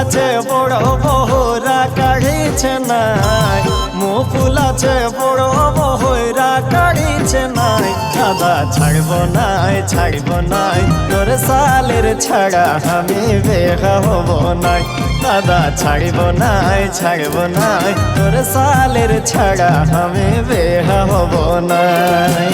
আছে বড় বহুরা কাড়িছে নাই, মুকুল আছে বড় বহুরা কাড়িছে নাই। দাদা ছাড়ব নাই ছাড়ব নাই, তোর সালের ছাড়া আমি বেহা হব নাই। দাদা ছাড়ব নাই ছাড়ব নাই, তোর সালের ছাড়া আমি বেহা হব নাই।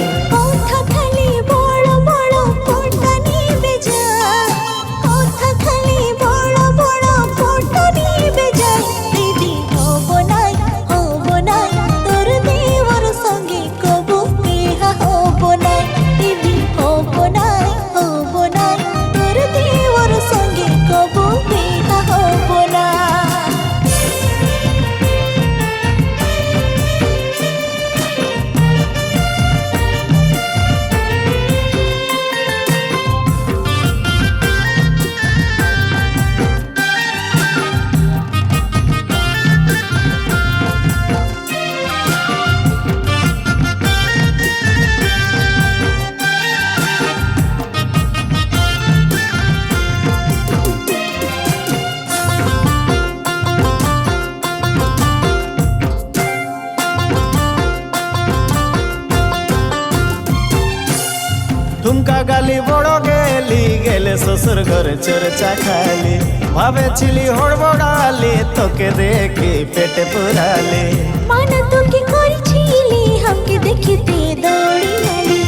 ঠুমকা গালি বড় গেলি গেলে শ্বশুর ঘরে চর্চা খালি, ভাবেছিলি হড়বড়ালি তোকে দেখি পেটে পুরালি। মানা তোকে করেছিলি हमके देखते दौड़ी आली,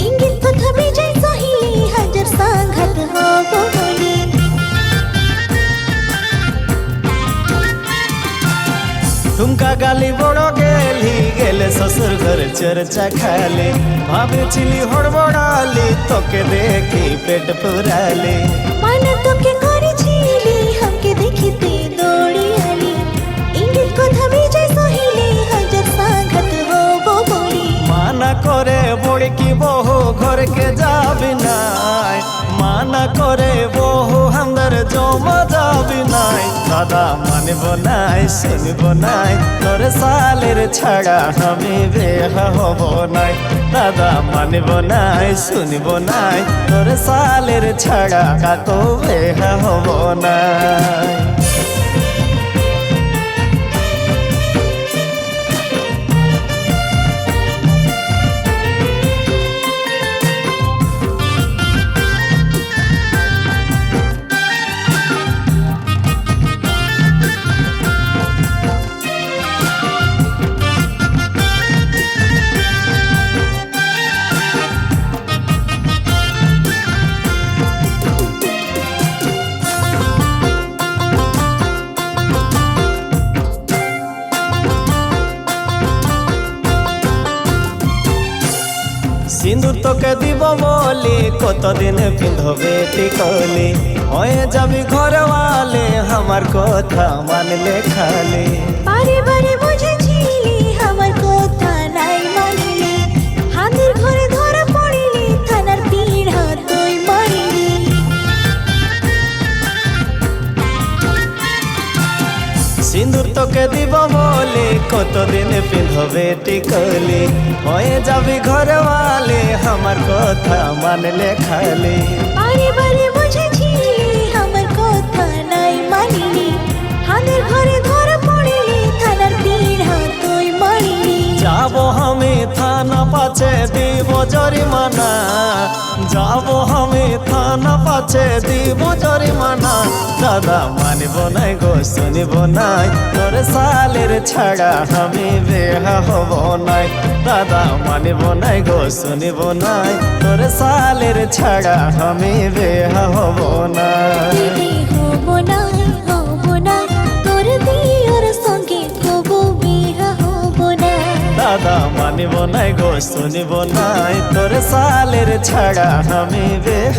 इंगित কথা বেজায় সহিলি হাজার সংঘাত হব বলি। ঠুমকা গালি বড় গেলি গেলে শ্বশুর ঘরে চর্চা খালি, ভাবেছিলি হড়বড়ালি তোকে দেখি পেট পুরালি। মানা তোকে করেছিলি हमके देखते দৌড়ি আলি, इंगित কথা বেজায় সহিলি হাজার সংঘাত হব বলি। মানা করে বড়কি বহু ঘরকে যাবি নাই, মানা করে বহু হামদার জমা যাবি নাই। দাদা মানব নাই শুনব নাই, তোর সালের ছাড়া আমি বেহা হব নাই। দাদা মানব নাই শুনব নাই, তোর সালের ছাড়া তো বেহা হব নাই। সিঁদুর তোকে দিব বলি কতদিন পিঁধবে টিকলি, হয়ে যাবি ঘরওয়ালে আমার কথা মানলে খালি। বারে বারে বুঝেছিলি আমার কথা নাই মানিলি, হাতের ঘরে ধরা পড়িলি থানার পিড়া তুই মারিলি। সিঁদুর তোকে দিব বলি কতদিন পিঁধবে টিকলি, হয়ে যাবি ঘরওয়ালে আমার কথা মানলে খালি। বারে বারে বুঝেছিলি আমার কথা নাই মানিলি, হাতের ঘরে ধরা পড়িলি থানার পিড়া তুই মারিলি। যাবো আমি থানা পাছে দিব জরিমানা, যাবো আমি থানা পাছে দিব জরিমানা। দাদা মানব নাই গো শুনব নাই, তোর সালের ছাড়া আমি বেহা হব নাই। দাদা মানব নাই গো শুনব নাই, তোর সালের ছাড়া আমি বেহা হব নাই। দিদি হব নাই হব নাই, তোর দিওর সঙ্গে কবু বিহা হব না। দাদা মানব নাই গো শুনব নাই, তোর সালের ছাড়া আমি বেহা